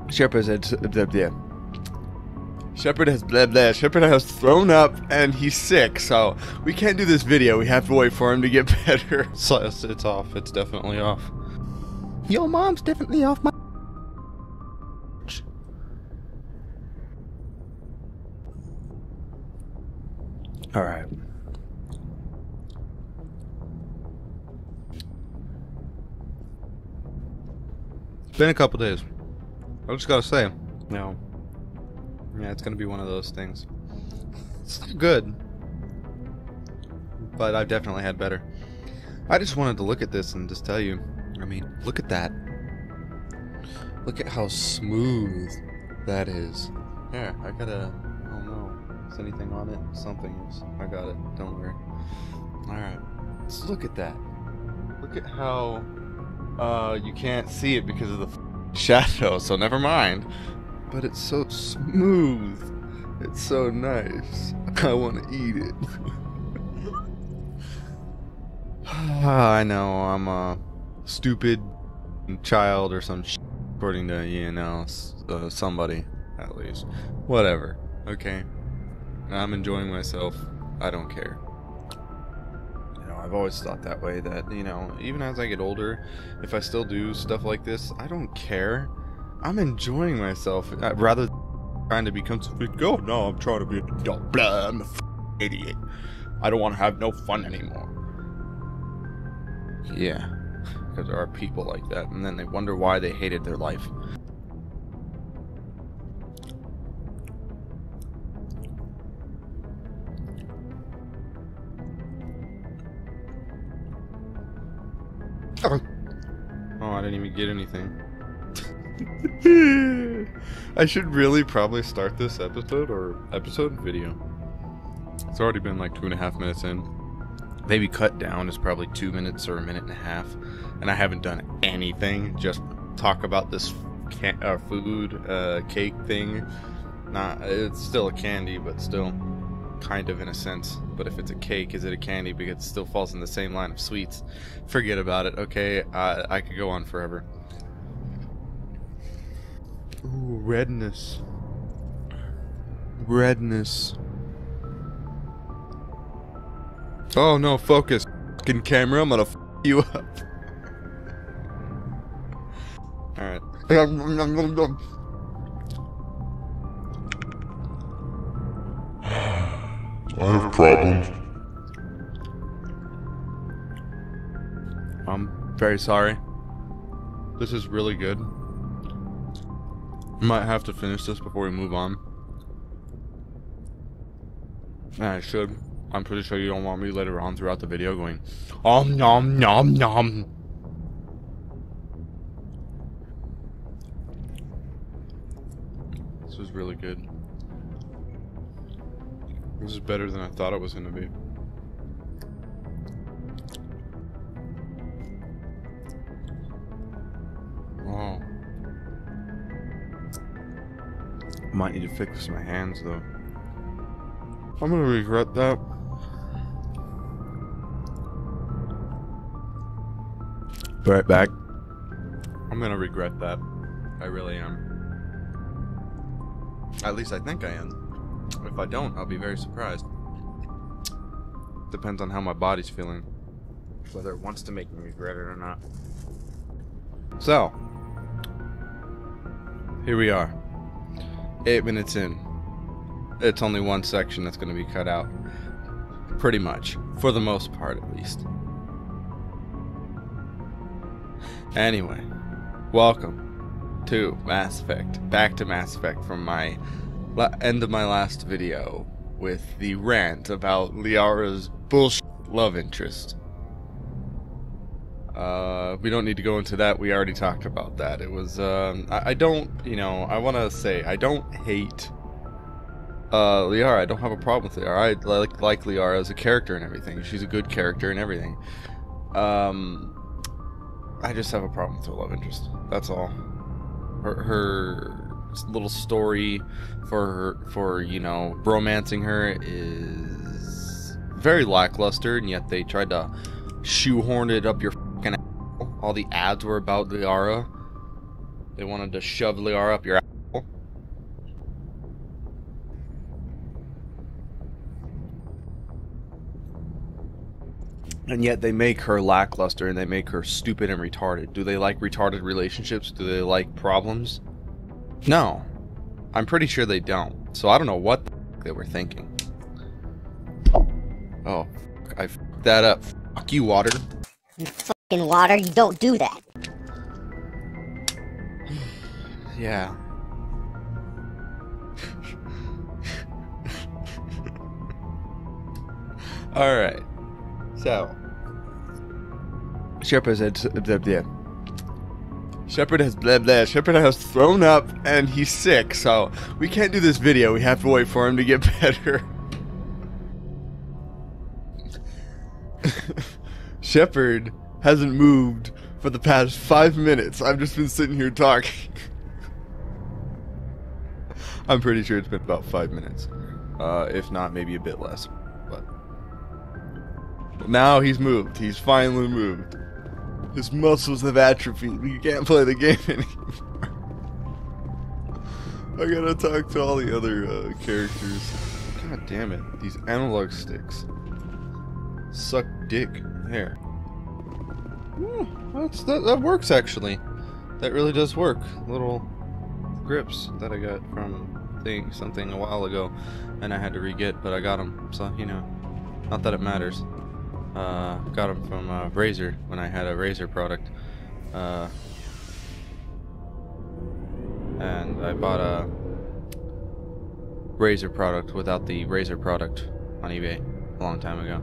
Shepard has blah, blah. Shepard has blah blah. Shepard has thrown up and he's sick, so we can't do this video. We have to wait for him to get better. So it's off. It's definitely off. Your mom's definitely off my. All right. It's been a couple days. I just gotta say, yeah, it's gonna be one of those things. It's not good, but I've definitely had better. I just wanted to look at this and just tell you. I mean, look at that. Look at how smooth that is. Here, I gotta. Oh no, is anything on it? Something is. I got it. Don't worry. All right, let's look at that. Look at how. You can't see it because of the shadow, so never mind. But it's so smooth. It's so nice. I want to eat it. I know I'm a stupid child or some shit, according to, you know, somebody, at least. Whatever, okay? I'm enjoying myself. I don't care. I've always thought that way, that, you know, even as I get older, if I still do stuff like this, I don't care. I'm enjoying myself, rather than trying to become something. Oh no, I'm trying to be an adult. Blah, I'm a idiot. I don't want to have no fun anymore. Yeah, because there are people like that, and then they wonder why they hated their life. Oh, I didn't even get anything. I should really probably start this episode video. It's already been like 2.5 minutes in. Maybe cut down is probably 2 minutes or 1.5 minutes, and I haven't done anything. Just talk about this food cake thing. It's still a candy, but still. Kind of, in a sense. But if it's a cake, is it a candy? Because it still falls in the same line of sweets. Forget about it, okay? I could go on forever. Ooh, redness. Redness. Oh no, focus. Fucking camera, I'm gonna f you up. Alright. I have problems. I'm very sorry. This is really good. Might have to finish this before we move on. And I should. I'm pretty sure you don't want me later on throughout the video going, nom nom nom. This is really good. This is better than I thought it was going to be. Wow. Might need to fix my hands though. I'm going to regret that. Be right back. I'm going to regret that. I really am. At least I think I am. If I don't, I'll be very surprised. Depends on how my body's feeling. Whether it wants to make me regret it or not. So, here we are. 8 minutes in. It's only one section that's going to be cut out. Pretty much. For the most part, at least. Anyway. Welcome to Mass Effect. Back to Mass Effect from my end of my last video with the rant about Liara's bullshit love interest. We don't need to go into that. We already talked about that. It was, I don't, you know, I want to say, I don't hate Liara. I don't have a problem with Liara. I like Liara as a character and everything. She's a good character and everything. I just have a problem with her love interest. That's all. Her little story for you know, romancing her is very lackluster, and yet they tried to shoehorn it up your fucking ass. All the ads were about Liara. They wanted to shove Liara up your asshole. And yet they make her lackluster and they make her stupid and retarded. Do they like retarded relationships? Do they like problems? No. I'm pretty sure they don't. So I don't know what the f they were thinking. Oh, I f***ed that up. Fuck you, water. You fucking water, you don't do that. Yeah. Alright. So. Shepard has blah blah. Shepard has thrown up and he's sick, so we can't do this video. We have to wait for him to get better. Shepard hasn't moved for the past 5 minutes. I've just been sitting here talking. I'm pretty sure it's been about 5 minutes. If not, maybe a bit less. But now he's moved. He's finally moved. His muscles have atrophied. He can't play the game anymore. I gotta talk to all the other characters. God damn it. These analog sticks. Suck dick. There. That works actually. That really does work. Little grips that I got from something a while ago, and I had to re-get, but I got them. So, you know, not that it matters. Got them from Razer when I had a Razer product. And I bought a Razer product without the Razer product on eBay a long time ago.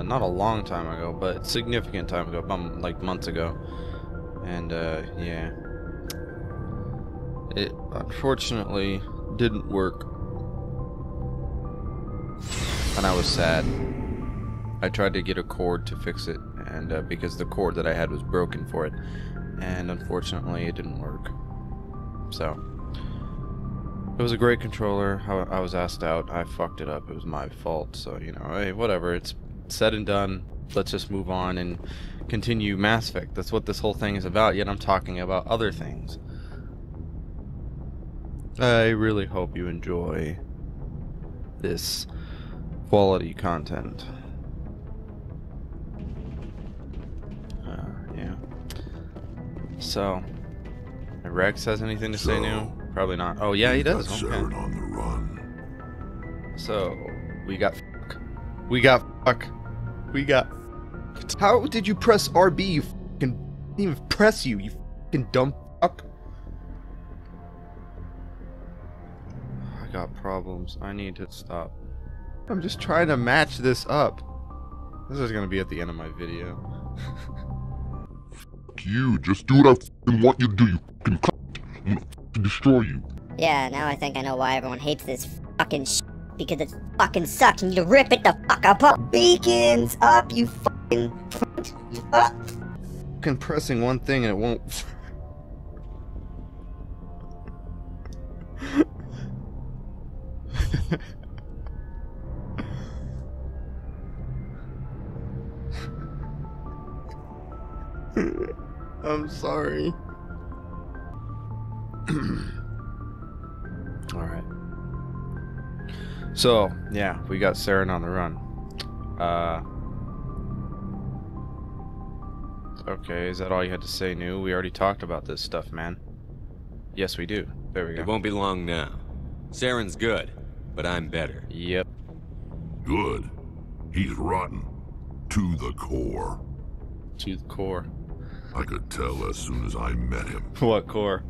Not a long time ago, but significant time ago, like months ago. And yeah, it unfortunately didn't work, and I was sad. I tried to get a cord to fix it, and because the cord that I had was broken for it, and unfortunately it didn't work. So it was a great controller. I was asked out. I fucked it up. It was my fault. So, you know, hey, whatever. It's said and done. Let's just move on and continue Mass Effect. That's what this whole thing is about, yet I'm talking about other things. I really hope you enjoy this quality content. Yeah. So, Rex has anything to say new? Probably not. Oh yeah, he does. Okay. Saren on the run. So, we got fuck. We got fuck. We got. How did you press RB? You fucking didn't even press you fucking dumb fuck. I got problems. I need to stop. I'm just trying to match this up. This is gonna be at the end of my video. Fuck you, just do what I fucking want you to do, you fucking cunt. I'm gonna fucking destroy you. Yeah, now I think I know why everyone hates this fucking because it fucking sucks. You need to rip it the fuck up. Beacons up, you fucking up. Fucking pressing one thing and it won't. I'm sorry. Alright. So, yeah, we got Saren on the run. Okay, is that all you had to say new? We already talked about this stuff, man. Yes, we do. There we go. It won't be long now. Saren's good, but I'm better. Yep. Good. He's rotten. To the core. To the core. I could tell as soon as I met him. What core?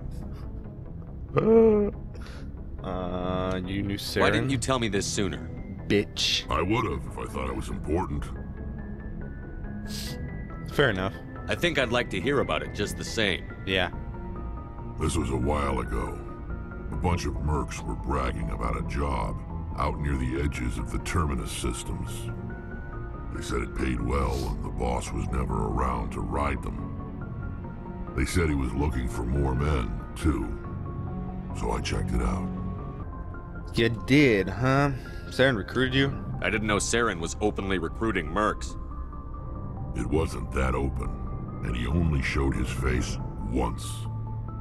You knew Saren? Why didn't you tell me this sooner? Bitch. I would've if I thought it was important. Fair enough. I think I'd like to hear about it just the same. Yeah. This was a while ago. A bunch of mercs were bragging about a job out near the edges of the Terminus systems. They said it paid well and the boss was never around to ride them. They said he was looking for more men, too. So I checked it out. You did, huh? Saren recruited you? I didn't know Saren was openly recruiting mercs. It wasn't that open, and he only showed his face once.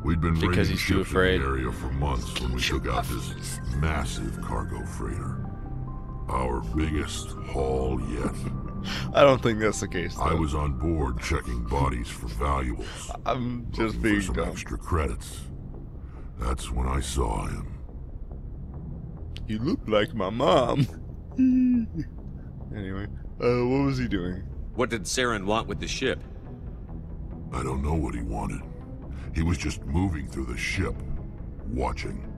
We'd been Because raiding he's too ships in afraid. the area for months when we took out this massive cargo freighter. Our biggest haul yet. I don't think that's the case, though. I was on board checking bodies for valuables. I'm just looking being for some dumb. extra credits. That's when I saw him. You look like my mom. Anyway, what was he doing? What did Saren want with the ship? I don't know what he wanted. He was just moving through the ship, watching.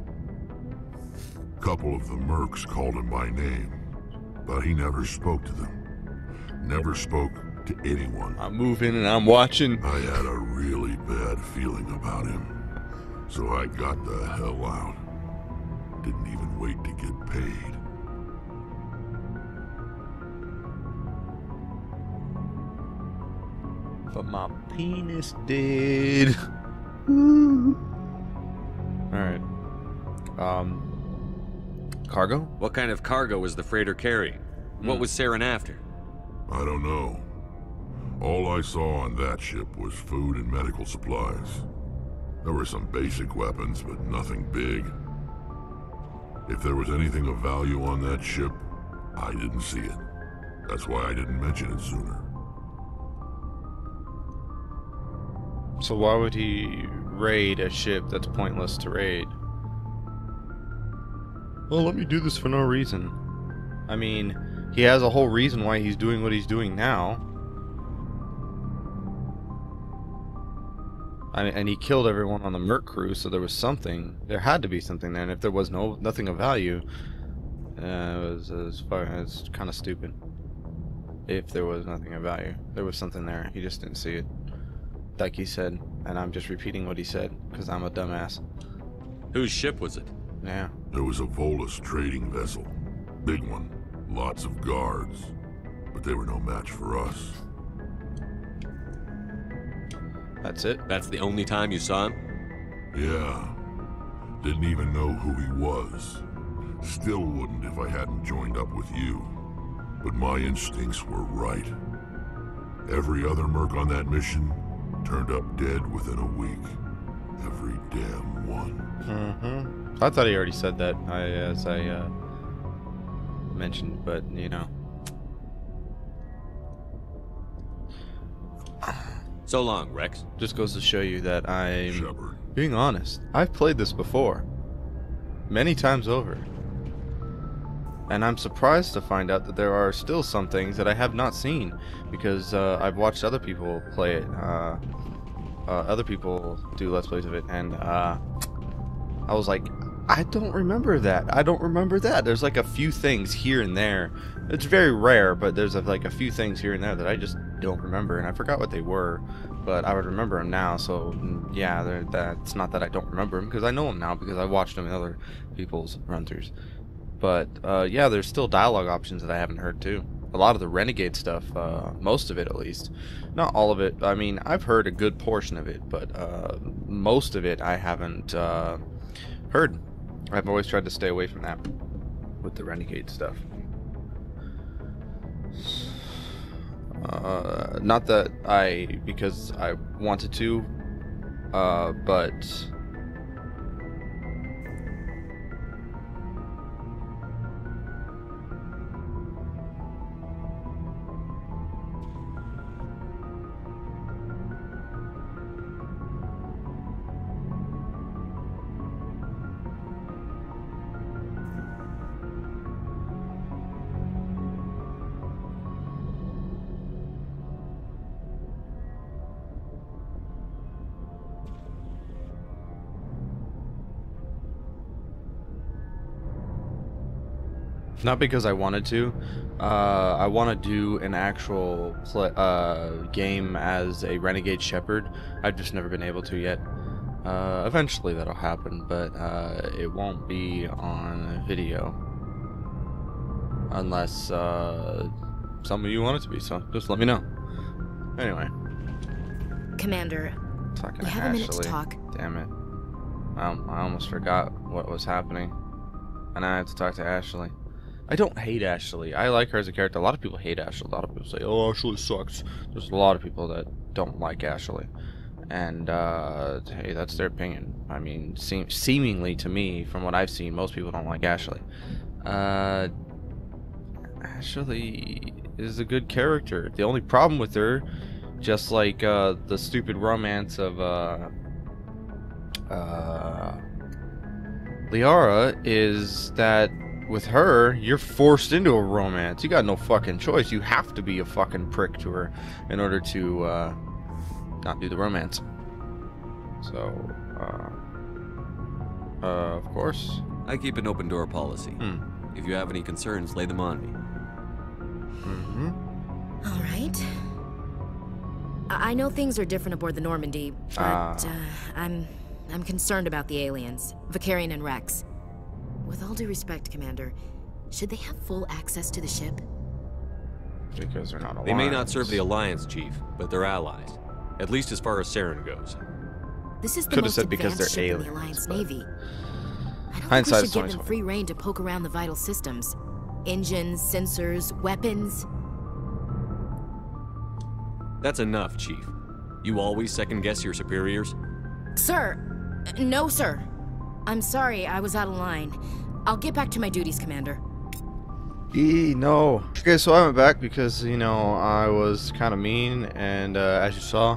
Couple of the mercs called him by name, but he never spoke to them. Never spoke to anyone. I'm moving and I'm watching. I had a really bad feeling about him, so I got the hell out. Didn't even wait to get paid. But my penis did. Alright. Cargo? What kind of cargo was the freighter carrying? What was Saren after? I don't know. All I saw on that ship was food and medical supplies. There were some basic weapons, but nothing big. If there was anything of value on that ship, I didn't see it. That's why I didn't mention it sooner. So why would he raid a ship that's pointless to raid? Well, let me do this for no reason. I mean, he has a whole reason why he's doing what he's doing now. And he killed everyone on the Merc crew, so there was something. There had to be something there, and if there was nothing of value, it's kind of stupid. If there was nothing of value, there was something there. He just didn't see it, like he said, and I'm just repeating what he said because I'm a dumbass. Whose ship was it? Yeah. There was a Volus trading vessel. Big one. Lots of guards. But they were no match for us. That's it. That's the only time you saw him? Yeah. Didn't even know who he was. Still wouldn't if I hadn't joined up with you. But my instincts were right. Every other merc on that mission turned up dead within a week. Every damn one. I thought he already said that, as I mentioned, but you know. So long, Rex. Just goes to show you that I'm Shepard. being honest. I've played this before, many times over, and I'm surprised to find out that there are still some things that I have not seen because I've watched other people play it, other people do Let's Plays of it, and I was like, I don't remember that. I don't remember that. There's like a few things here and there. It's very rare, but there's like a few things here and there that I just don't remember, and I forgot what they were, but I would remember them now. So yeah, that's not that I don't remember them because I know them now because I watched them in other people's run-throughs. But yeah, there's still dialogue options that I haven't heard too. A lot of the Renegade stuff, most of it at least. Not all of it. I mean, I've heard a good portion of it, but most of it I haven't heard. I've always tried to stay away from that with the Renegade stuff. Not that because I wanted to, but not because I wanted to. I want to do an actual game as a Renegade Shepard. I've just never been able to yet. Eventually that'll happen, but it won't be on video unless some of you want it to be. So just let me know. Anyway, Commander, talking you to have a minute to Ashley. talk. Damn it! I almost forgot what was happening, and I had to talk to Ashley. I don't hate Ashley. I like her as a character. A lot of people hate Ashley. A lot of people say, "Oh, Ashley sucks." There's a lot of people that don't like Ashley, And hey, that's their opinion. I mean, seemingly to me, from what I've seen, most people don't like Ashley. Ashley is a good character. The only problem with her, just like the stupid romance of Liara, is that with her, you're forced into a romance. You got no fucking choice. You have to be a fucking prick to her in order to not do the romance. So, of course. I keep an open door policy. If you have any concerns, lay them on me. All right. I know things are different aboard the Normandy, but I'm concerned about the aliens, Vicarian and Rex. With all due respect, Commander, should they have full access to the ship? Because they're not alliance. They may not serve the Alliance, Chief, but they're allies. At least as far as Saren goes. This is the Could've most said because advanced they're ship in the aliens, Alliance but Navy. I don't think we hindsight should is give them 20/20. free rein to poke around the vital systems. Engines, sensors, weapons. That's enough, Chief. You always second-guess your superiors? Sir! No, sir. I'm sorry, I was out of line. I'll get back to my duties, Commander. No. Okay, so I went back because, you know, I was kind of mean, and as you saw,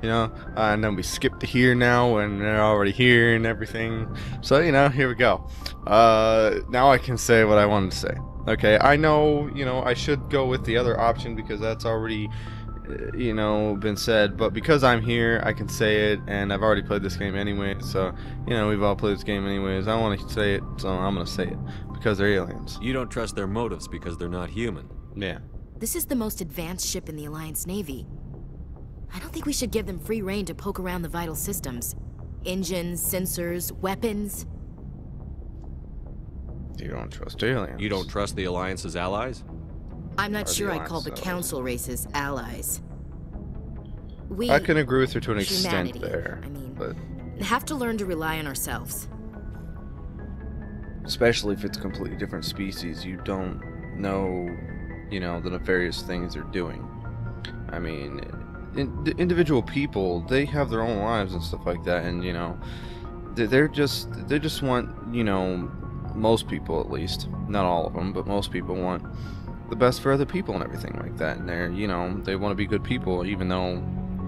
you know, and then we skipped to here now, and they're already here and everything. So, you know, here we go. Now I can say what I wanted to say. Okay, I know, you know, I should go with the other option because that's already, you know, been said, but because I'm here, I can say it, and I've already played this game anyway, so, you know, we've all played this game anyways. I want to say it, so I'm going to say it, because they're aliens. You don't trust their motives because they're not human. Yeah. This is the most advanced ship in the Alliance Navy. I don't think we should give them free rein to poke around the vital systems. Engines, sensors, weapons. You don't trust aliens. You don't trust the Alliance's allies? I'm not Or the sure I'd call the Alliance, Council races allies. We, I can agree with her to an extent humanity, there, I mean, but have to learn to rely on ourselves. especially if it's a completely different species, you don't know, you know, the nefarious things they're doing. I mean, the individual people, they have their own lives and stuff like that, and you know, they just want, you know, most people at least, not all of them, but most people want the best for other people and everything like that, and they're, you know, they want to be good people, even though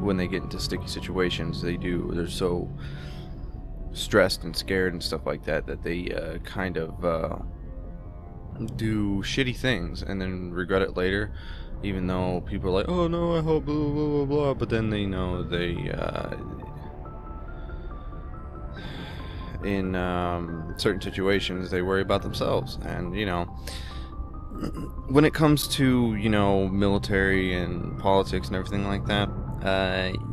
when they get into sticky situations, they're so stressed and scared and stuff like that that they kind of do shitty things and then regret it later, even though people are like, oh no, I hope blah blah blah blah, but then they know they in certain situations they worry about themselves. And you know, when it comes to, you know, military and politics and everything like that,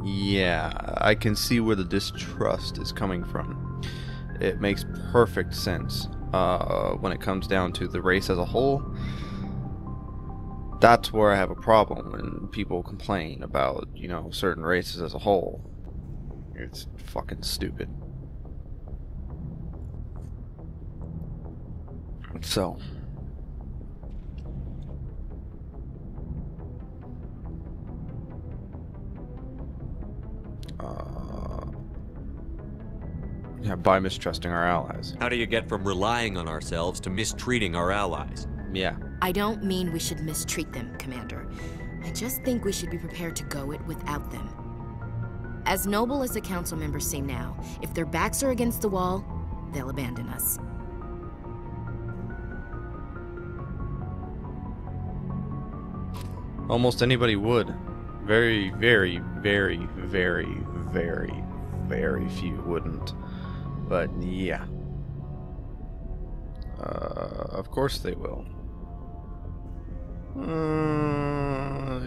yeah, I can see where the distrust is coming from. It makes perfect sense when it comes down to the race as a whole. That's where I have a problem when people complain about, you know, certain races as a whole. It's fucking stupid. So yeah, by mistrusting our allies. How do you get from relying on ourselves to mistreating our allies? Yeah. I don't mean we should mistreat them, Commander. I just think we should be prepared to go it without them. As noble as the Council members seem now, if their backs are against the wall, they'll abandon us. Almost anybody would. Very, very, very, very, very, very few wouldn't. But yeah. Of course they will.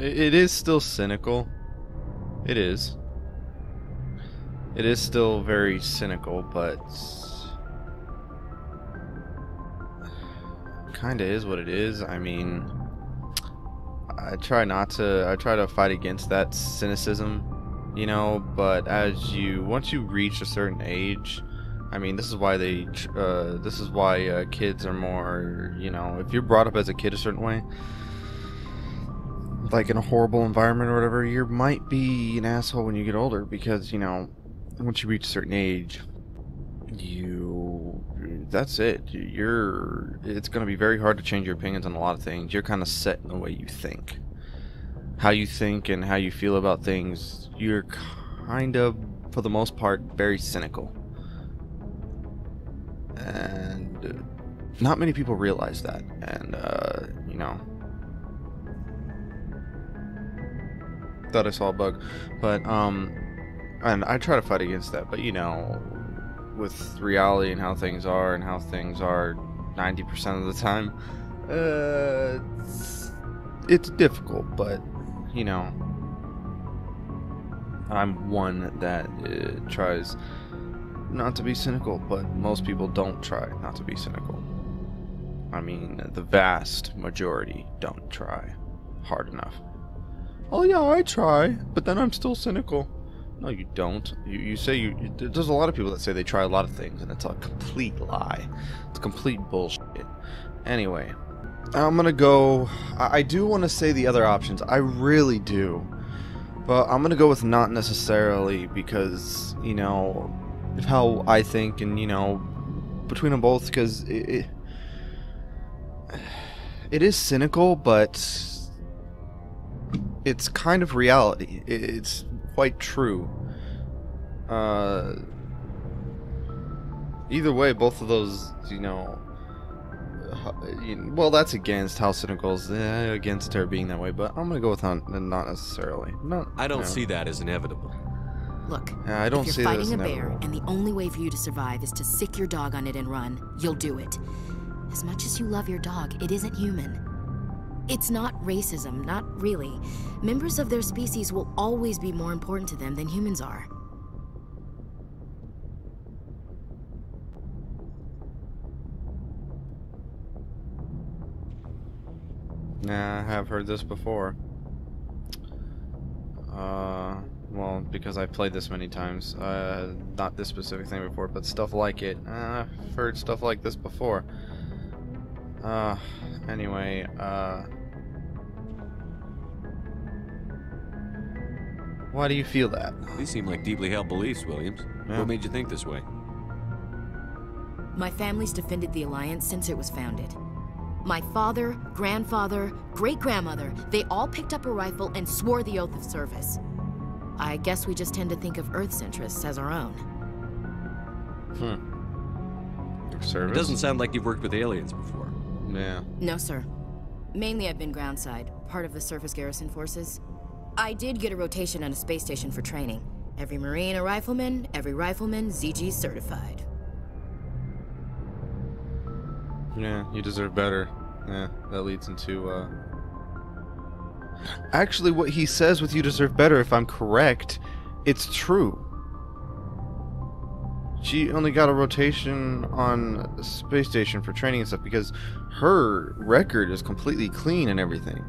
It is still cynical. It is. It is still very cynical, but kinda is what it is. I mean, I try to fight against that cynicism, you know, but once you reach a certain age, I mean, this is why kids are more, you know, if you're brought up as a kid a certain way, like in a horrible environment or whatever, you might be an asshole when you get older because, you know, once you reach a certain age, that's it. It's going to be very hard to change your opinions on a lot of things. You're kind of set in the way you think. How you think and how you feel about things, you're kind of, for the most part, very cynical. And not many people realize that. And, you know, thought I saw a bug. But, and I try to fight against that, but, you know, with reality and how things are 90% of the time, it's difficult, but, you know, I'm one that tries not to be cynical, but most people don't try not to be cynical. I mean, the vast majority don't try hard enough. Oh yeah, I try, but then I'm still cynical. No, you don't. You say there's a lot of people that say they try a lot of things, and it's a complete lie. It's complete bullshit. Anyway, I'm gonna go. I do want to say the other options. I really do, but I'm gonna go with not necessarily because, you know, of how I think, and, you know, between them both, because it is cynical, but it's kind of reality. It's quite true. Either way, both of those, you know, well, that's against how cynical is against her being that way, but I'm gonna go with not necessarily. I don't see that as inevitable. Look, yeah, I don't if see you're that as fighting a bear inevitable. and the only way for you to survive is to sick your dog on it and run, you'll do it. As much as you love your dog, it isn't human. It's not racism, not really. Members of their species will always be more important to them than humans are. Nah, I have heard this before. Well, because I've played this many times. Not this specific thing before, but stuff like it. I've heard stuff like this before. Anyway, why do you feel that? These seem like deeply held beliefs, Williams. Yeah. What made you think this way? My family's defended the Alliance since it was founded. My father, grandfather, great-grandmother, they all picked up a rifle and swore the oath of service. I guess we just tend to think of Earth's interests as our own. Your service? It doesn't sound like you've worked with aliens before. Yeah. No, sir. Mainly I've been groundside, part of the surface garrison forces. I did get a rotation on a space station for training. Every Marine a rifleman, every rifleman ZG certified. Yeah, you deserve better. Yeah, that leads into, Actually, what he says with you deserve better, if I'm correct, it's true. She only got a rotation on a space station for training and stuff because her record is completely clean and everything.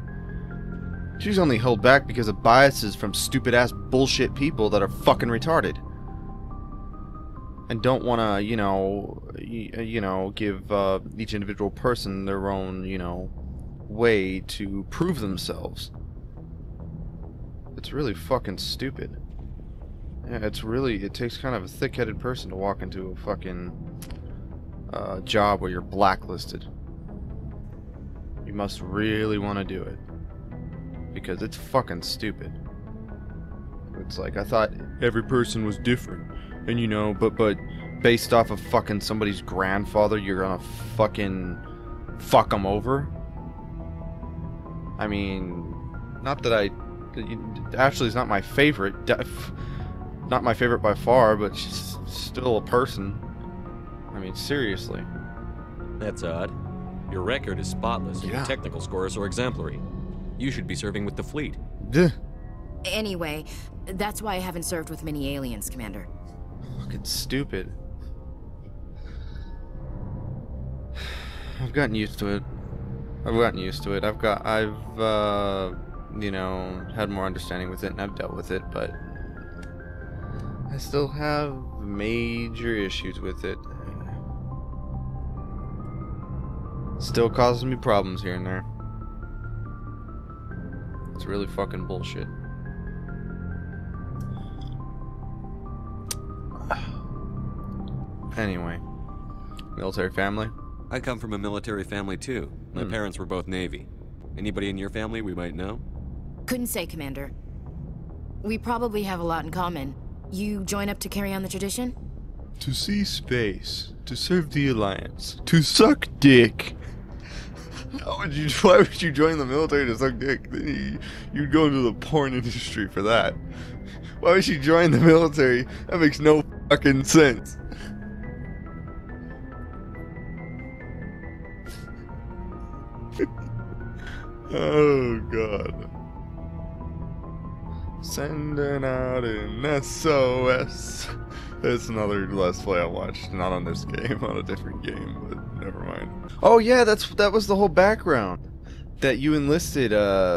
She's only held back because of biases from stupid-ass bullshit people that are fucking retarded. And don't want to, you know, give each individual person their own, you know, way to prove themselves. It's really fucking stupid. Yeah, it takes kind of a thick-headed person to walk into a fucking job where you're blacklisted. You must really want to do it. Because it's fucking stupid. It's like, I thought every person was different. And, you know, but based off of fucking somebody's grandfather, you're gonna fucking fuck them over? I mean, not that Ashley's not my favorite. Not my favorite by far, but she's still a person. I mean, seriously. That's odd. Your record is spotless, and Yeah. your technical scores are exemplary. You should be serving with the fleet. Duh. Anyway, that's why I haven't served with many aliens, Commander. Fucking stupid. I've gotten used to it. I've, you know, had more understanding with it, and I've dealt with it, but I still have major issues with it. Still causes me problems here and there. It's really fucking bullshit. Anyway, military family. I come from a military family too. My parents were both Navy. Anybody in your family we might know? Couldn't say, Commander. We probably have a lot in common. You join up to carry on the tradition? To see space, to serve the Alliance, to suck dick. Why would you join the military to suck dick? Then you'd go into the porn industry for that. Why would you join the military? That makes no fucking sense. Oh god. Sending out an SOS. It's another Let's Play I watched. Not on this game, on a different game, but never mind. Oh yeah, that was the whole background. That you enlisted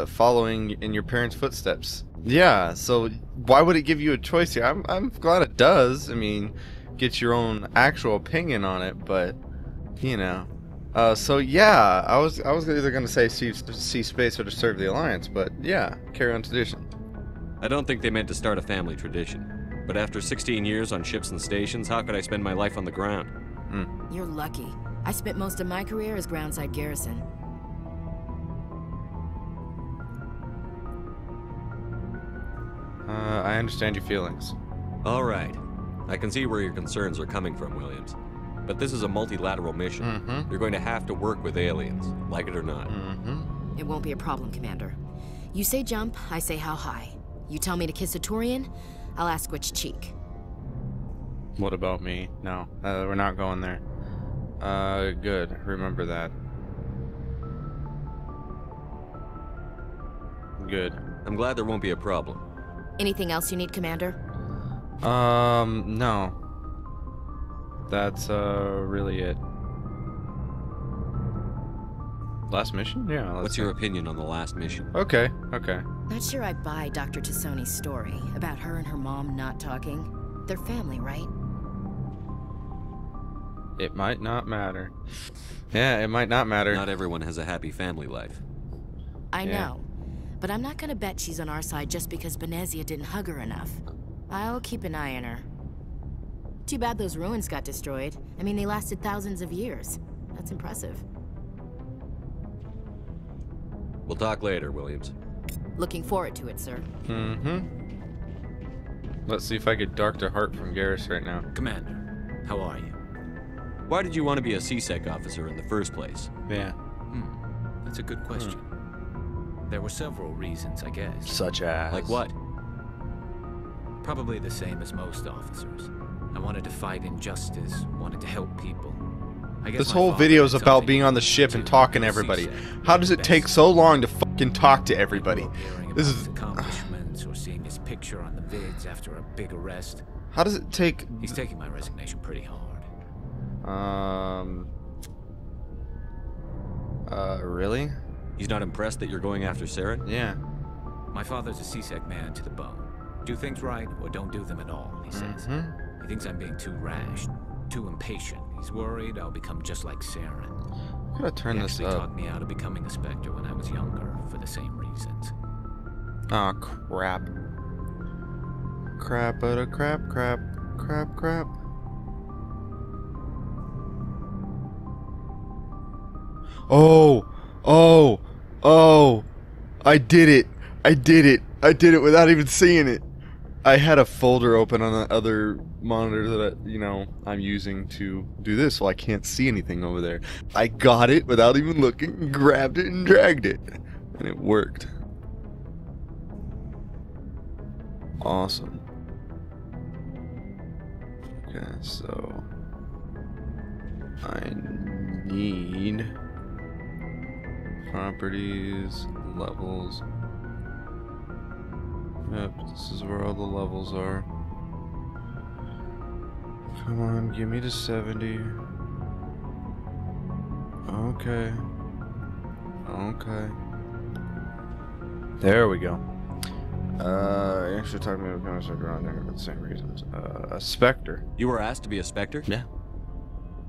following in your parents' footsteps. Yeah, so why would it give you a choice here? I'm glad it does. I mean, get your own actual opinion on it, but you know. So yeah, I was either gonna say see space or to serve the Alliance, but yeah, carry on tradition. I don't think they meant to start a family tradition. But after 16 years on ships and stations, how could I spend my life on the ground? You're lucky. I spent most of my career as groundside garrison. I understand your feelings. All right. I can see where your concerns are coming from, Williams. But this is a multilateral mission. You're going to have to work with aliens, like it or not. It won't be a problem, Commander. You say jump, I say how high. You tell me to kiss a Turian, I'll ask which cheek. What about me? No, we're not going there. Good. Remember that. Good. I'm glad there won't be a problem. Anything else you need, Commander? No. That's, really it. Last mission? Yeah. What's your opinion on the last mission? Okay. Not sure I buy Dr. Tassoni's story about her and her mom not talking. They're family, right? It might not matter. Yeah, it might not matter. Not everyone has a happy family life. I know. But I'm not gonna bet she's on our side just because Benezia didn't hug her enough. I'll keep an eye on her. Too bad those ruins got destroyed. I mean, they lasted thousands of years. That's impressive. We'll talk later, Williams. Looking forward to it, sir. Let's see if I get Dark to Heart from Garrus right now. Commander, how are you? Why did you want to be a CSEC officer in the first place? Yeah. That's a good question. There were several reasons, I guess. Such as? Like what? Probably the same as most officers. I wanted to fight injustice, wanted to help people. I guess This my whole father video is had about something being on the ship to and do talking to with everybody. CSEC. How does it take so long to fucking talk to everybody? Hearing This about is... his accomplishments or seeing his picture on the vids after a big arrest. How does it take... He's taking my resignation pretty hard. Really? He's not impressed that you're going after Saren? Yeah. My father's a CSEC man to the bone. Do things right or don't do them at all, he says. He thinks I'm being too rash, too impatient. He's worried I'll become just like Saren. I gotta turn He this actually up. talked me out of becoming a Spectre when I was younger for the same reasons. Aw, crap. Crap. Oh! I did it without even seeing it. I had a folder open on the other monitor that I'm using to do this, so I can't see anything over there. I got it without even looking, grabbed it and dragged it, and it worked. Awesome. Okay, so I need properties, levels. Yep, this is where all the levels are. Come on, give me to 70. Okay. There we go. Actually talking to me about becoming a Spectre around there for the same reasons. A Spectre. You were asked to be a Spectre? Yeah.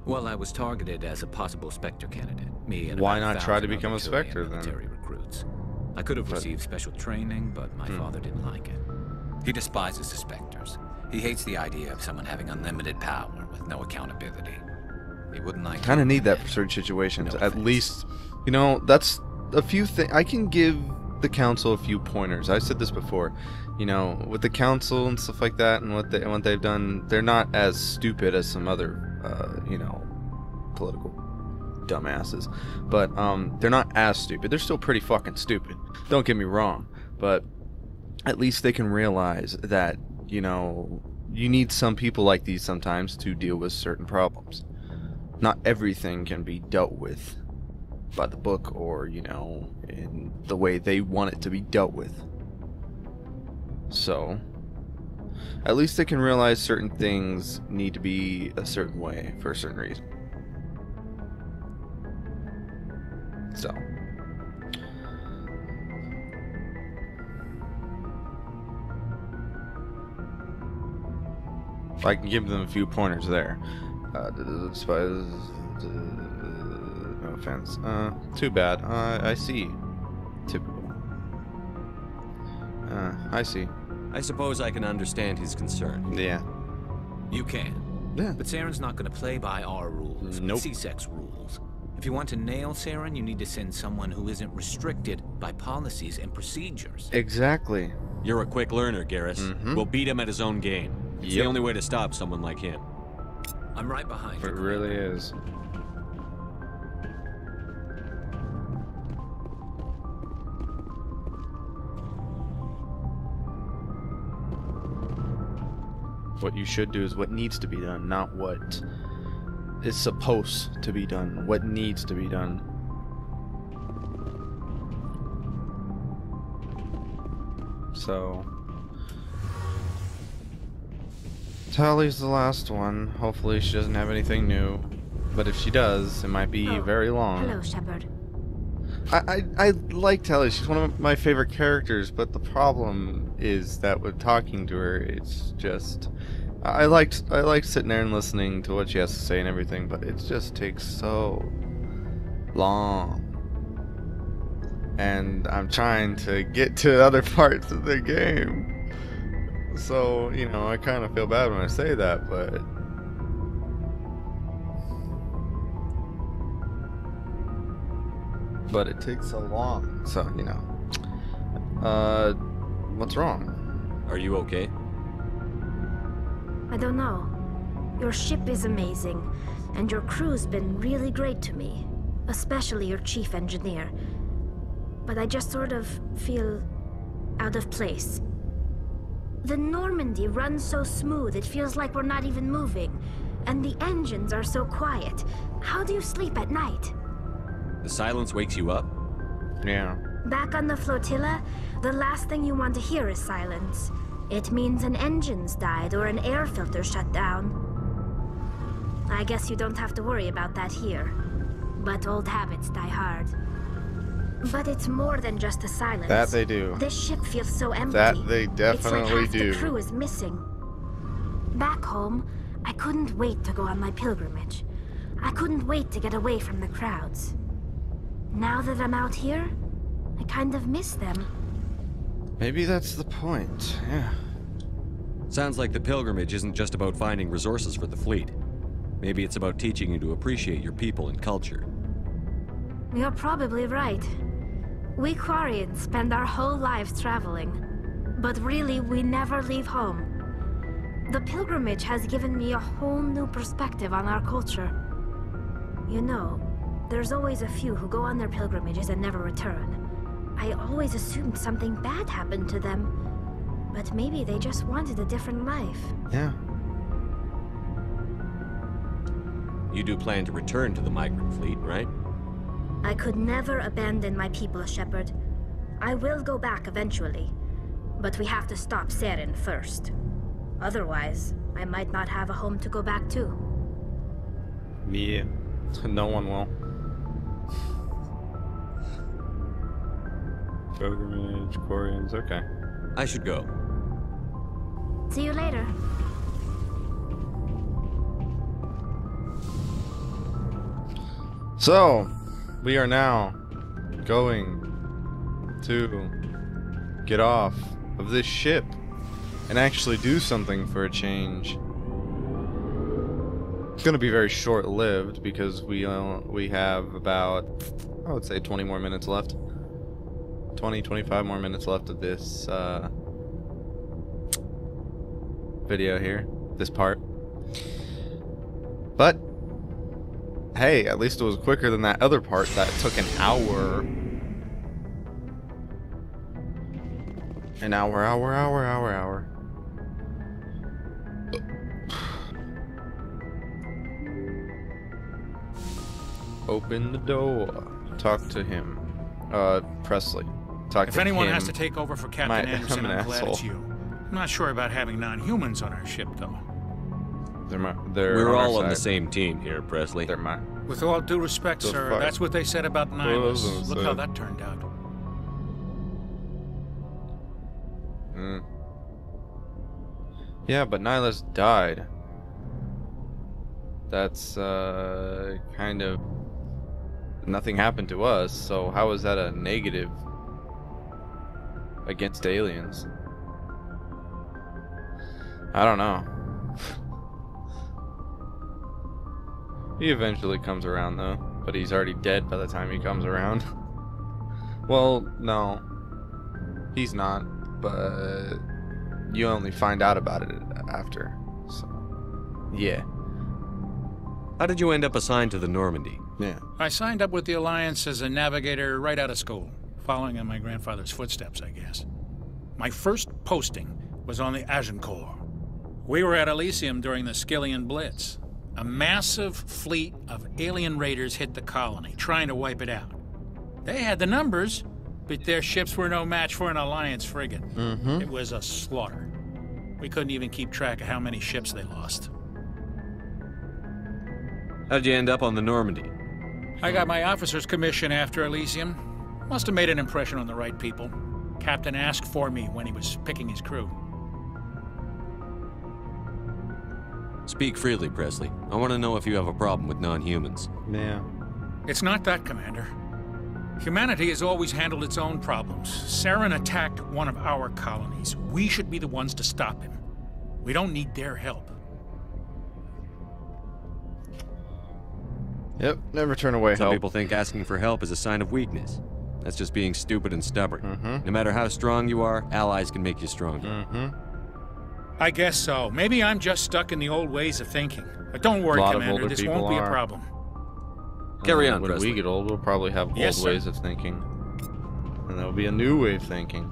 Well, I was targeted as a possible Spectre candidate. Me and Why about not try to 1,000 become a other Spectre, Turian then? military recruits. I could have received special training, but my father didn't like it. He despises the Spectres. He hates the idea of someone having unlimited power with no accountability. He wouldn't like... Kind of need that for certain situations. At least, you know, that's a few things. I can give the council a few pointers. I said this before. You know, with the council and stuff like that, and what they've done, they're not as stupid as some other, you know, political dumbasses. But they're not as stupid. They're still pretty fucking stupid. Don't get me wrong. But at least they can realize that, you know, you need some people like these sometimes to deal with certain problems. Not everything can be dealt with by the book or, you know, in the way they want it to be dealt with. So, at least they can realize certain things need to be a certain way for a certain reason. So. I can give them a few pointers there. No offense. Too bad. I see. Typical. I see. I suppose I can understand his concern. Yeah. You can. Yeah. But Saren's not going to play by our rules. Nope. C-Sec's rules. If you want to nail Saren, you need to send someone who isn't restricted by policies and procedures. Exactly. You're a quick learner, Garrus. We'll beat him at his own game. It's the only way to stop someone like him. I'm right behind you. It really is. What you should do is what needs to be done, not what is supposed to be done. What needs to be done. So... Tally's the last one. Hopefully she doesn't have anything new. But if she does, it might be very long. Hello, Shepard. I like Tally. She's one of my favorite characters, but the problem is that with talking to her, it's just... I like sitting there and listening to what she has to say and everything, but it just takes so long. And I'm trying to get to other parts of the game. So, you know, I kind of feel bad when I say that, but... But it takes so long, so, you know. What's wrong? Are you okay? I don't know. Your ship is amazing, and your crew's been really great to me. Especially your chief engineer. But I just sort of feel out of place. The Normandy runs so smooth, it feels like we're not even moving. And the engines are so quiet. How do you sleep at night? The silence wakes you up? Yeah. Back on the flotilla, the last thing you want to hear is silence. It means an engine's died or an air filter shut down. I guess you don't have to worry about that here. But old habits die hard. But it's more than just the silence. That they do. This ship feels so empty. That they definitely it's like half do. The crew is missing. Back home, I couldn't wait to go on my pilgrimage. I couldn't wait to get away from the crowds. Now that I'm out here, I kind of miss them. Maybe that's the point, yeah. Sounds like the pilgrimage isn't just about finding resources for the fleet. Maybe it's about teaching you to appreciate your people and culture. You're probably right. We Quarians spend our whole lives traveling. But really, we never leave home. The pilgrimage has given me a whole new perspective on our culture. You know, there's always a few who go on their pilgrimages and never return. I always assumed something bad happened to them. But maybe they just wanted a different life. Yeah. You do plan to return to the migrant fleet, right? I could never abandon my people, Shepard. I will go back eventually. But we have to stop Saren first. Otherwise, I might not have a home to go back to. Yeah. No one will. Pilgrimage, Quarians, okay. I should go. See you later. So, we are now going to get off of this ship and actually do something for a change. It's gonna be very short-lived because we have about, I would say, 20 more minutes left. 25 more minutes left of this video here, this part. But hey, at least it was quicker than that other part that took an hour. An hour. Open the door. Talk to him. Presley. Talk if to anyone him. has to take over for Captain Anderson, I'm glad it's asshole. you. I'm not sure about having non-humans on our ship, though. We're all on the same team here, Presley. They're mine. With all due respect, The sir, fuck? that's what they said about What was Nihilus. it Look said? how that turned out. Yeah, but Nihilus died. That's kind of, nothing happened to us, so how is that a negative against aliens? I don't know. He eventually comes around though, but he's already dead by the time he comes around. Well, no, he's not, but you only find out about it after, so yeah. How did you end up assigned to the Normandy? Yeah. I signed up with the Alliance as a navigator right out of school, following in my grandfather's footsteps, I guess. My first posting was on the Agincourt. We were at Elysium during the Skillian Blitz. A massive fleet of alien raiders hit the colony, trying to wipe it out. They had the numbers, but their ships were no match for an Alliance frigate. It was a slaughter. We couldn't even keep track of how many ships they lost. How'd you end up on the Normandy? I got my officer's commission after Elysium. Must have made an impression on the right people. Captain asked for me when he was picking his crew. Speak freely, Presley. I want to know if you have a problem with non-humans. Yeah. It's not that, Commander. Humanity has always handled its own problems. Saren attacked one of our colonies. We should be the ones to stop him. We don't need their help. Yep, never turn away Some help. people think asking for help is a sign of weakness. That's just being stupid and stubborn. No matter how strong you are, allies can make you stronger. I guess so. Maybe I'm just stuck in the old ways of thinking. But don't worry, A lot of Commander. older This people won't be a are. problem. Carry on, When Presley. we get old, we'll probably have Yes, old sir. ways of thinking. And there'll be a new way of thinking.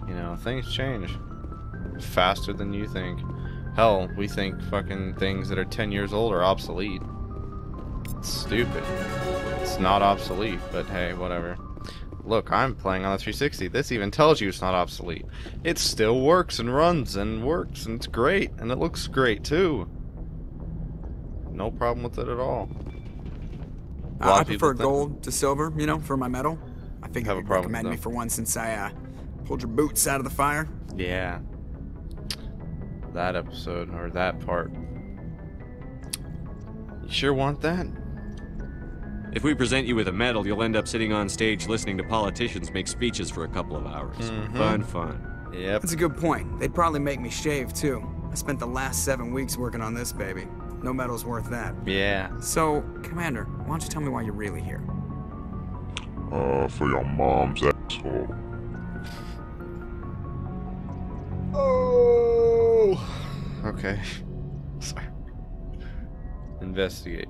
You know, things change faster than you think. Hell, we think fucking things that are 10 years old are obsolete. It's stupid. It's not obsolete, but hey, whatever. Look, I'm playing on a 360. This even tells you it's not obsolete. It still works and runs and works, and it's great, and it looks great too. No problem with it at all. A lot I of people prefer think- gold to silver, you know, for my medal. I think Have a you'd problem recommend with me that. for one since I pulled your boots out of the fire. Yeah. That episode, or that part. You sure want that? If we present you with a medal, you'll end up sitting on stage listening to politicians make speeches for a couple of hours. Fun. Yep. That's a good point. They'd probably make me shave, too. I spent the last 7 weeks working on this baby. No medal's worth that. Yeah. So, Commander, why don't you tell me why you're really here? For your mom's asshole. Oh. Okay. Sorry. Investigate.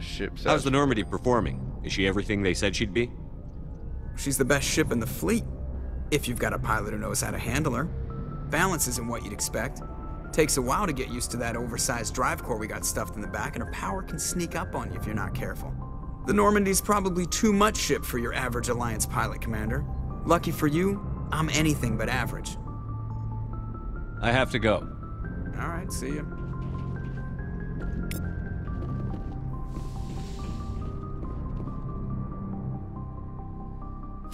Ship. How's the Normandy performing? Is she everything they said she'd be? She's the best ship in the fleet, if you've got a pilot who knows how to handle her. Balance isn't what you'd expect. Takes a while to get used to that oversized drive core we got stuffed in the back, and her power can sneak up on you if you're not careful. The Normandy's probably too much ship for your average Alliance pilot, Commander. Lucky for you, I'm anything but average. I have to go. All right, see ya.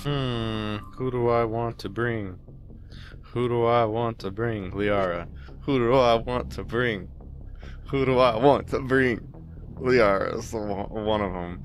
Who do I want to bring? Who do I want to bring? Liara. Who do I want to bring? Who do I want to bring? Liara is one of them.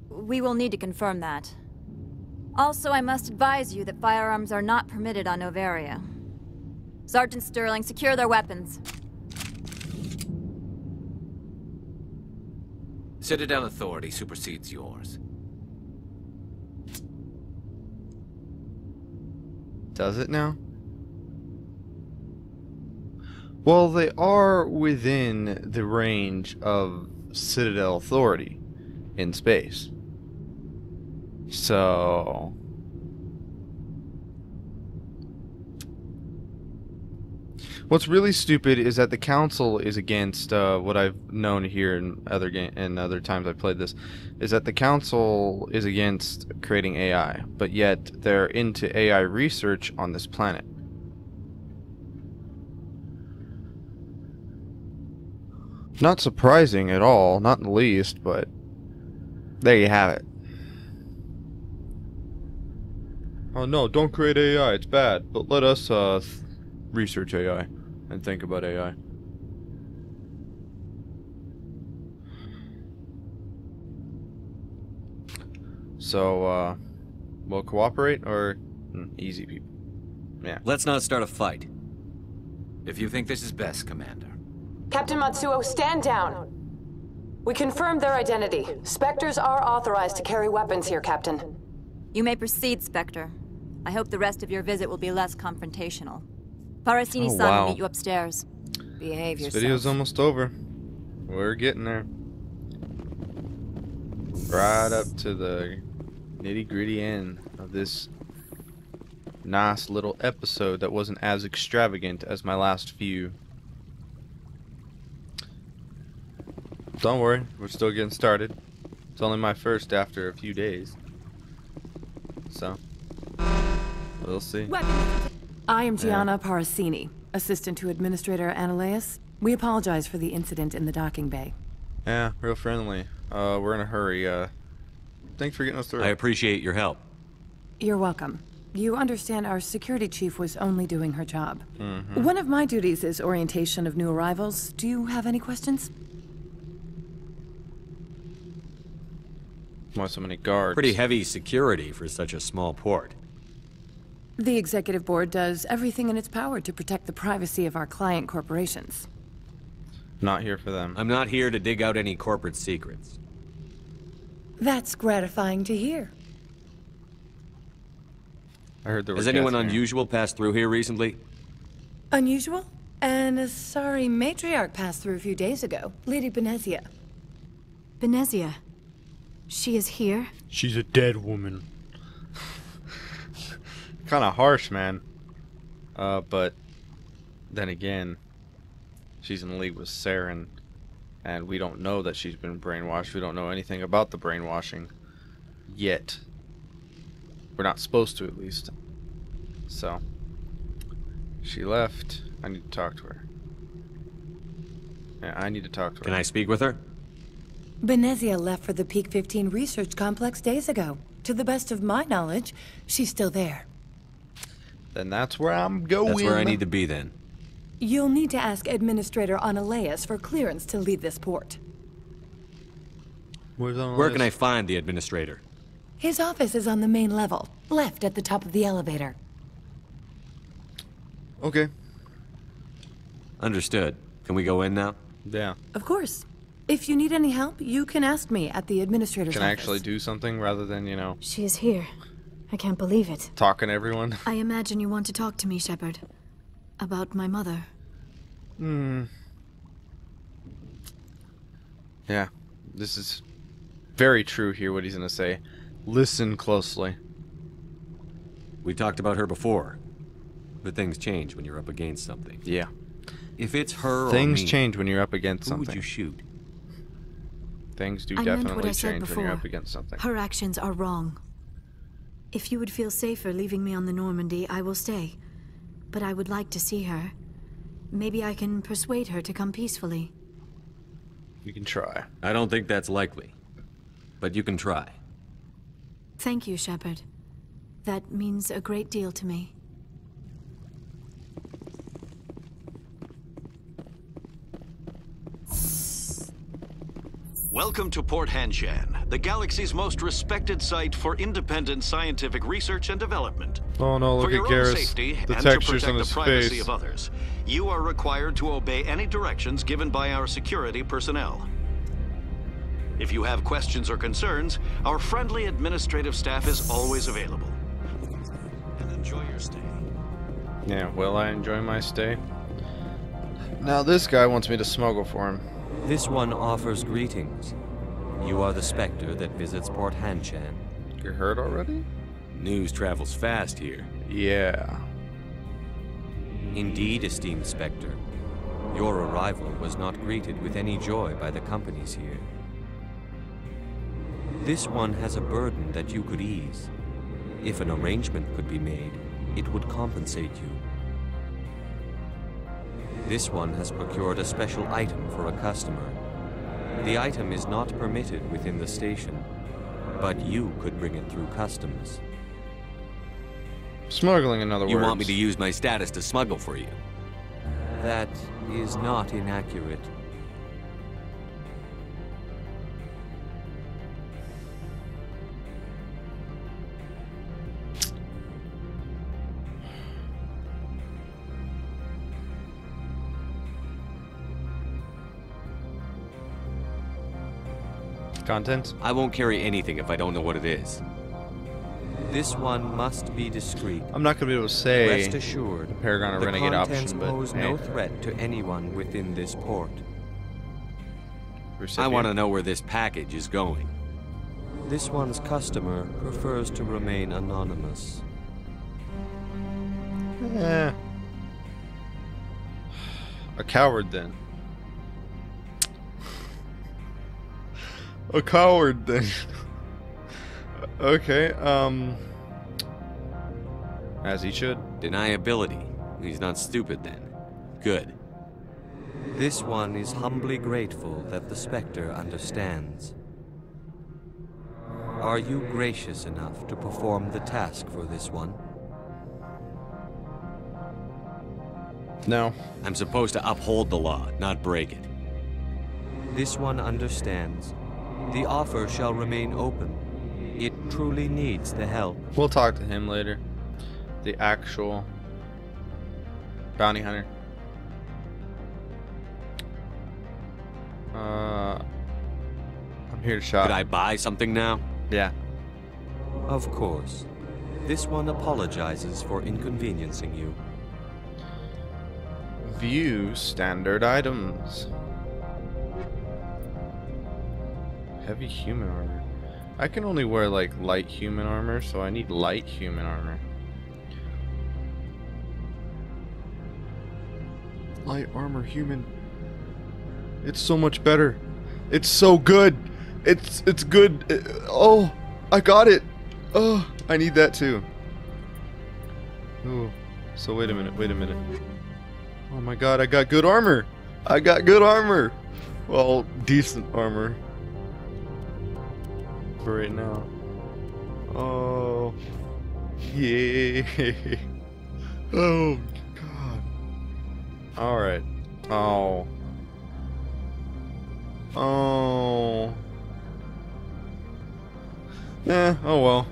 We will need to confirm that. Also, I must advise you that firearms are not permitted on Noveria. Sergeant Sterling, secure their weapons. Citadel authority supersedes yours. Does it now? Well, they are within the range of Citadel authority in space. So... what's really stupid is that the Council is against what I've known here in other times I've played this, is that the Council is against creating AI, but yet they're into AI research on this planet. Not surprising at all, not in the least, but there you have it. Oh no, don't create AI, it's bad, but let us research AI and think about AI. So, we'll cooperate or easy people? Yeah. Let's not start a fight. If you think this is best, Commander. Captain Matsuo, stand down. We confirmed their identity. Spectres are authorized to carry weapons here, Captain. You may proceed, Spectre. I hope the rest of your visit will be less confrontational. Parasini-san will meet you upstairs. Behave yourself. This video's almost over. We're getting there. Right up to the nitty-gritty end of this nice little episode that wasn't as extravagant as my last few. Don't worry, we're still getting started. It's only my first after a few days. So, we'll see. I am Gianna Parasini, assistant to Administrator Analaeus. We apologize for the incident in the docking bay. Yeah, real friendly. We're in a hurry. Thanks for getting us through. I appreciate your help. You're welcome. You understand our security chief was only doing her job. Mm-hmm. One of my duties is orientation of new arrivals. Do you have any questions? Why so many guards? Pretty heavy security for such a small port. The executive board does everything in its power to protect the privacy of our client corporations. Not here for them. I'm not here to dig out any corporate secrets. That's gratifying to hear. I heard there was Has anyone unusual passed through here recently? Unusual? And a sorry matriarch passed through a few days ago. Lady Benezia. Benezia? She is here? She's a dead woman. Kind of harsh, man. But then again, she's in league with Saren, and we don't know that she's been brainwashed. We don't know anything about the brainwashing yet. We're not supposed to, at least. So, she left. I need to talk to her. Yeah, I need to talk to her. Can I speak with her? Benezia left for the Peak 15 research complex days ago. To the best of my knowledge, she's still there. Then that's where I'm going. That's where I need to be then. You'll need to ask Administrator Analaeus for clearance to leave this port. Where can I find the administrator? His office is on the main level, left at the top of the elevator. Okay. Understood. Can we go in now? Yeah. Of course. If you need any help, you can ask me at the administrator's Can I office. actually do something rather than, you know... She is here. I can't believe it. Talking to everyone? I imagine you want to talk to me, Shepard. About my mother. Yeah. This is very true here, what he's gonna say. Listen closely. We talked about her before. But things change when you're up against something. Yeah. If it's her or Things me, change when you're up against something. who would you shoot? Things do I meant what definitely I said change when you're before. up against something. Her actions are wrong. If you would feel safer leaving me on the Normandy, I will stay. But I would like to see her. Maybe I can persuade her to come peacefully. You can try. I don't think that's likely. But you can try. Thank you, Shepard. That means a great deal to me. Welcome to Port Hanshan, the galaxy's most respected site for independent scientific research and development. Oh no, look for your at own Garrus. safety The and to textures protect on the his privacy face. of others, you are required to obey any directions given by our security personnel. If you have questions or concerns, our friendly administrative staff is always available. And enjoy your stay. Yeah, will I enjoy my stay? Now this guy wants me to smuggle for him. This one offers greetings. You are the Spectre that visits Port Hanshan. You're hurt already? News travels fast here. Yeah. Indeed, esteemed Spectre. Your arrival was not greeted with any joy by the companies here. This one has a burden that you could ease. If an arrangement could be made, it would compensate you. This one has procured a special item for a customer. The item is not permitted within the station, but you could bring it through customs. Smuggling, in other words. You want me to use my status to smuggle for you? That is not inaccurate. Contents? I won't carry anything if I don't know what it is. This one must be discreet. I'm not going to be able to say Rest assured, the Paragon or the Renegade contents option, but pose hey. no threat to anyone within this port. Recipient. I want to know where this package is going. This one's customer prefers to remain anonymous. Eh. A coward then. A coward then. Okay, as he should. Deniability. He's not stupid then. Good. This one is humbly grateful that the Spectre understands. Are you gracious enough to perform the task for this one? No. I'm supposed to uphold the law, not break it. This one understands. The offer shall remain open. It truly needs the help. We'll talk to him later. The actual bounty hunter. I'm here to shop. Could I buy something now? Yeah. Of course. This one apologizes for inconveniencing you. View standard items. Heavy human armor. I can only wear like light human armor, so I need light human armor. Light armor human. It's so much better. It's so good. It's good. Oh, I got it. Oh, I need that too. Oh, so wait a minute. Oh my god, I got good armor. I got good armor. Well, decent armor. For right now. Oh. Yay. Oh, God. Alright. Oh. Oh. Oh well.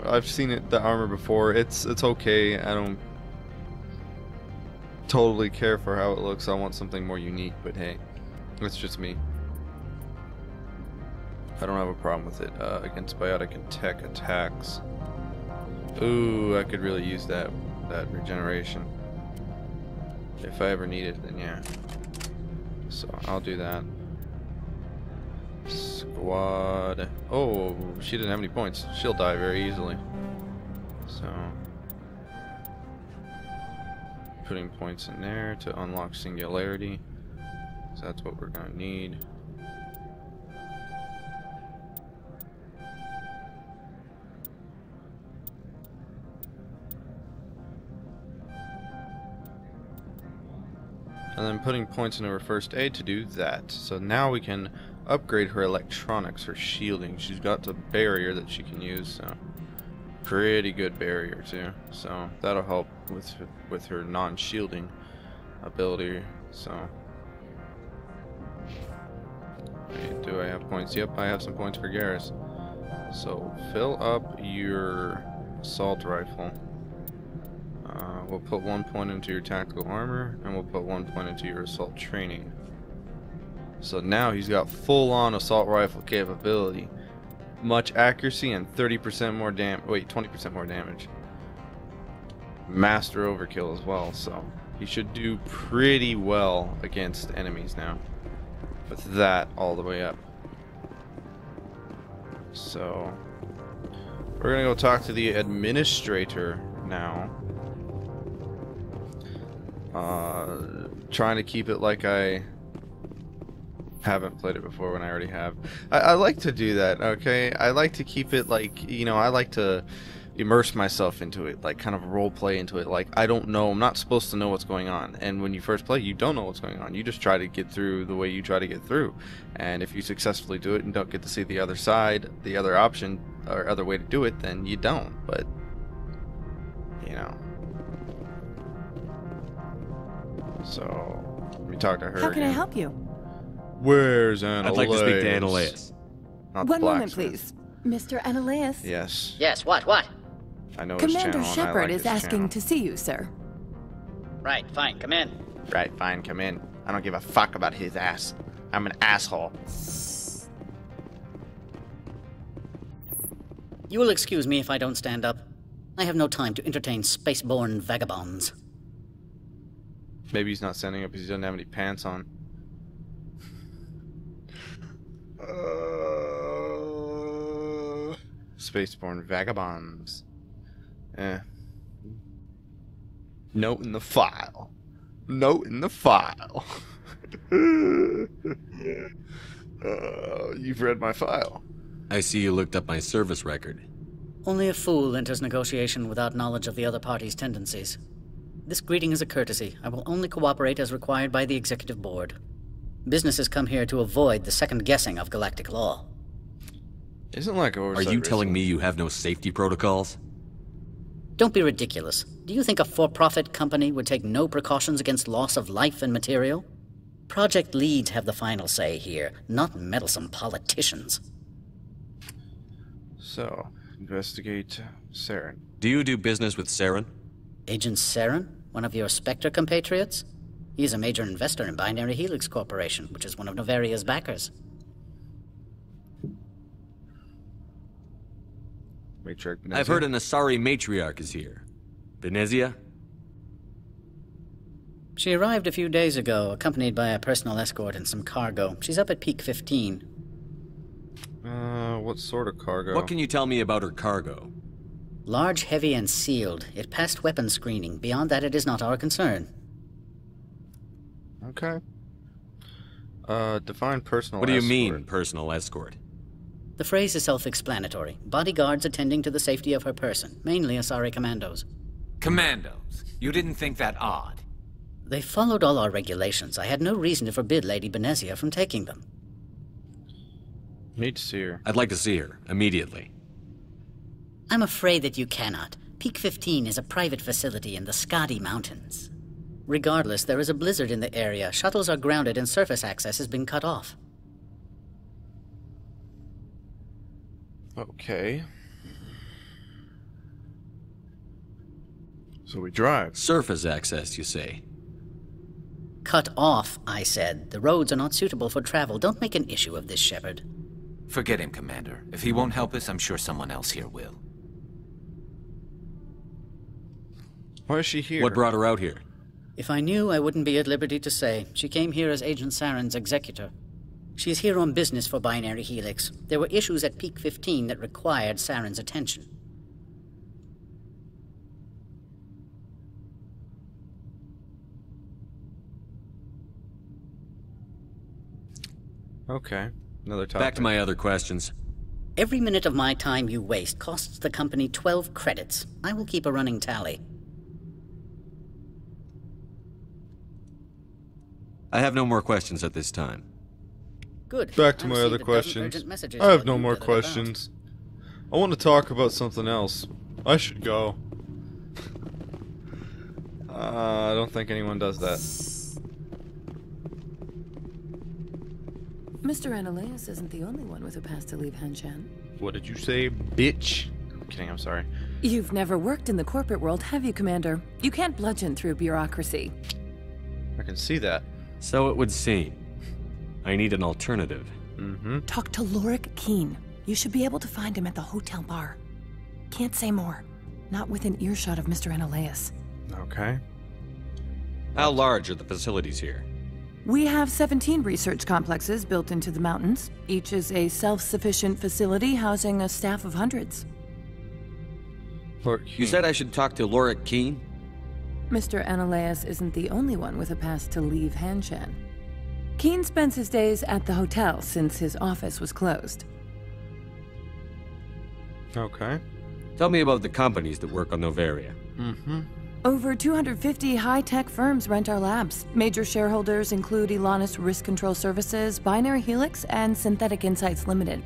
I've seen the armor before. It's okay. I don't totally care for how it looks. I want something more unique, but hey, it's just me. I don't have a problem with it. Against biotic and tech attacks. Ooh, I could really use that regeneration. If I ever need it, then yeah. So I'll do that. Squad. Oh, she didn't have any points. She'll die very easily. So putting points in there to unlock singularity. So that's what we're gonna need. And then putting points into her first aid to do that. So now we can upgrade her electronics, her shielding. She's got the barrier that she can use, so pretty good barrier too. So that'll help with her non-shielding ability. So points. Yep, I have some points for Garrus. So fill up your assault rifle. We'll put 1 point into your tactical armor, and we'll put 1 point into your assault training. So now he's got full-on assault rifle capability, much accuracy, and 30% more damage. Wait, 20% more damage. Master overkill as well, so he should do pretty well against enemies now, with that all the way up. So we're gonna go talk to the administrator now. Trying to keep it like I haven't played it before when I already have. I like to do that, okay? I like to keep it like, you know, I like to immerse myself into it, like kind of role play into it. Like, I don't know, I'm not supposed to know what's going on, and when you first play, you don't know what's going on. You just try to get through the way you try to get through, and if you successfully do it and don't get to see the other side, the other option or other way to do it, then you don't. But you know, so let me talk to her. How can I again. help you? Where's Annaleas? I'd like to speak to Annaleas. Not the One moment, blacksmith. please. Mr. Annaleas? Yes. Yes, what? I know his Commander channel, and I Shepard like is his asking channel. to see you, sir. Right, fine, come in. Right, fine, come in. I don't give a fuck about his ass. I'm an asshole. You will excuse me if I don't stand up. I have no time to entertain spaceborne vagabonds. Maybe he's not standing up because he doesn't have any pants on. Spaceborne vagabonds. Note in the file. Note in the file. You've read my file. I see you looked up my service record. Only a fool enters negotiation without knowledge of the other party's tendencies. This greeting is a courtesy. I will only cooperate as required by the Executive Board. Business has come here to avoid the second guessing of galactic law. Isn't like oversight. Are you telling me you have no safety protocols? Don't be ridiculous. Do you think a for-profit company would take no precautions against loss of life and material? Project leads have the final say here, not meddlesome politicians. So, investigate Saren. Do you do business with Saren? Agent Saren? One of your Spectre compatriots? He is a major investor in Binary Helix Corporation, which is one of Novaria's backers. Matriarch Benezia? I've heard an Asari matriarch is here. Benezia? She arrived a few days ago, accompanied by a personal escort and some cargo. She's up at Peak 15. What sort of cargo? What can you tell me about her cargo? Large, heavy, and sealed. It passed weapons screening. Beyond that, it is not our concern. Okay. Define personal What do you escort. mean, personal escort? The phrase is self-explanatory. Bodyguards attending to the safety of her person, mainly Asari commandos. Commandos? You didn't think that odd? They followed all our regulations. I had no reason to forbid Lady Benezia from taking them. Need to see her. I'd like to see her, immediately. I'm afraid that you cannot. Peak 15 is a private facility in the Skadi Mountains. Regardless, there is a blizzard in the area. Shuttles are grounded and surface access has been cut off. Okay. So we drive. Surface access, you say? Cut off, I said. The roads are not suitable for travel. Don't make an issue of this, Shepard. Forget him, Commander. If he won't help us, I'm sure someone else here will. Why is she here? What brought her out here? If I knew, I wouldn't be at liberty to say. She came here as Agent Saren's executor. She is here on business for Binary Helix. There were issues at Peak 15 that required Saren's attention. Okay. Another topic. Back to my other questions. Every minute of my time you waste costs the company 12 credits. I will keep a running tally. I have no more questions at this time. Good. Back to I my received other a dozen questions. urgent messages I have about no you more that are about. questions. I want to talk about something else. I should go. I don't think anyone does that. Mr. Ananias isn't the only one with a pass to leave Hanshan. What did you say, bitch? I'm kidding, I'm sorry. You've never worked in the corporate world, have you, Commander? You can't bludgeon through bureaucracy. I can see that. So it would seem. I need an alternative. Talk to Lorik Keen. You should be able to find him at the hotel bar. Can't say more. Not within earshot of Mr. Ananias. Okay. How large are the facilities here? We have 17 research complexes built into the mountains. Each is a self-sufficient facility housing a staff of hundreds. You said I should talk to Lorik Keen? Mr. Ananias isn't the only one with a pass to leave Hanshan. Keen spends his days at the hotel since his office was closed. Okay. Tell me about the companies that work on Noveria. Over 250 high-tech firms rent our labs. Major shareholders include Elanis Risk Control Services, Binary Helix, and Synthetic Insights Limited.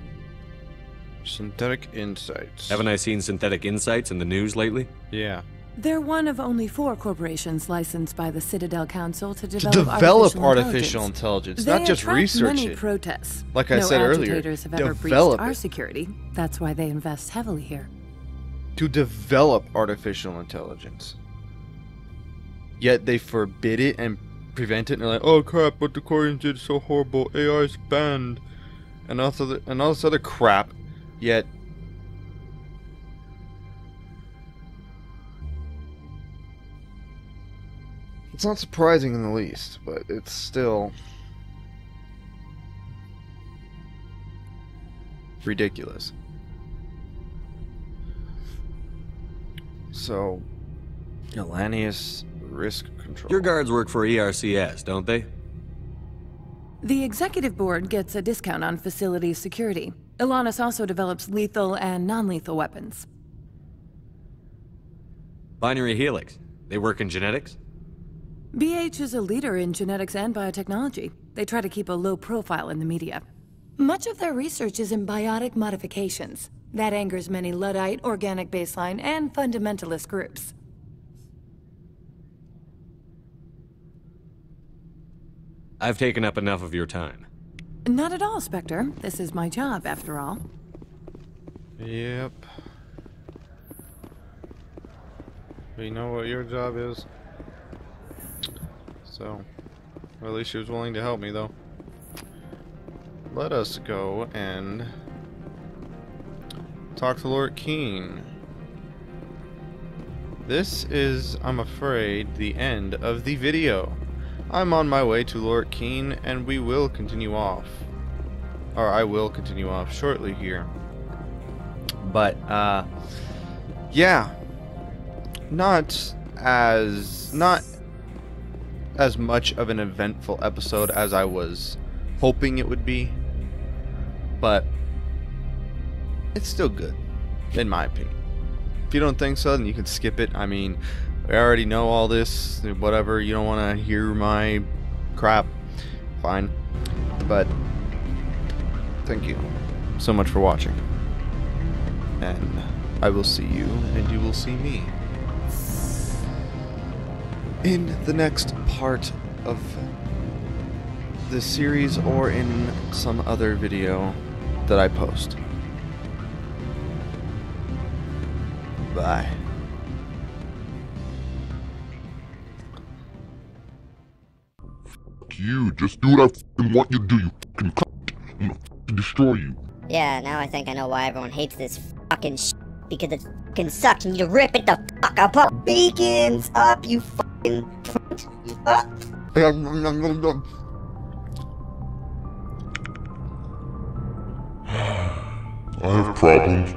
Synthetic Insights. Haven't I seen Synthetic Insights in the news lately? Yeah. They're one of only 4 corporations licensed by the Citadel Council to develop, artificial intelligence, not just research many it. protests. Like I said earlier, agitators have ever breached develop our it. security. That's why they invest heavily here. To develop artificial intelligence. Yet they forbid it and prevent it, and they're like, oh crap, what the Koreans did is so horrible, AI is banned, and all this other crap, yet... It's not surprising in the least, but it's still... ridiculous. So... Elanis Risk Control. Your guards work for ERCS, don't they? The executive board gets a discount on facility security. Elanis also develops lethal and non-lethal weapons. Binary Helix. They work in genetics? BH is a leader in genetics and biotechnology. They try to keep a low profile in the media. Much of their research is in biotic modifications. That angers many Luddite, organic baseline, and fundamentalist groups. I've taken up enough of your time. Not at all, Spectre. This is my job, after all. Yep. We know what your job is. So, well, at least she was willing to help me, though. Let us go and talk to Lorik Keen. This is, I'm afraid, the end of the video. I'm on my way to Lorik Keen, and we will continue off. Or I will continue off shortly here. But, yeah. Not as much of an eventful episode as I was hoping it would be. But it's still good, in my opinion. If you don't think so, then you can skip it. I mean, we already know all this, whatever. You don't want to hear my crap, fine. But thank you so much for watching. And I will see you, and you will see me in the next part of this series, or in some other video that I post. Bye. You just do what I fucking want you to do, you fucking cunt. I'm gonna fucking destroy you. Yeah, now I think I know why everyone hates this fucking shit. Because it fucking sucks and you rip it the fuck apart. Beacons up, you fucking cunt. Up. I have problems.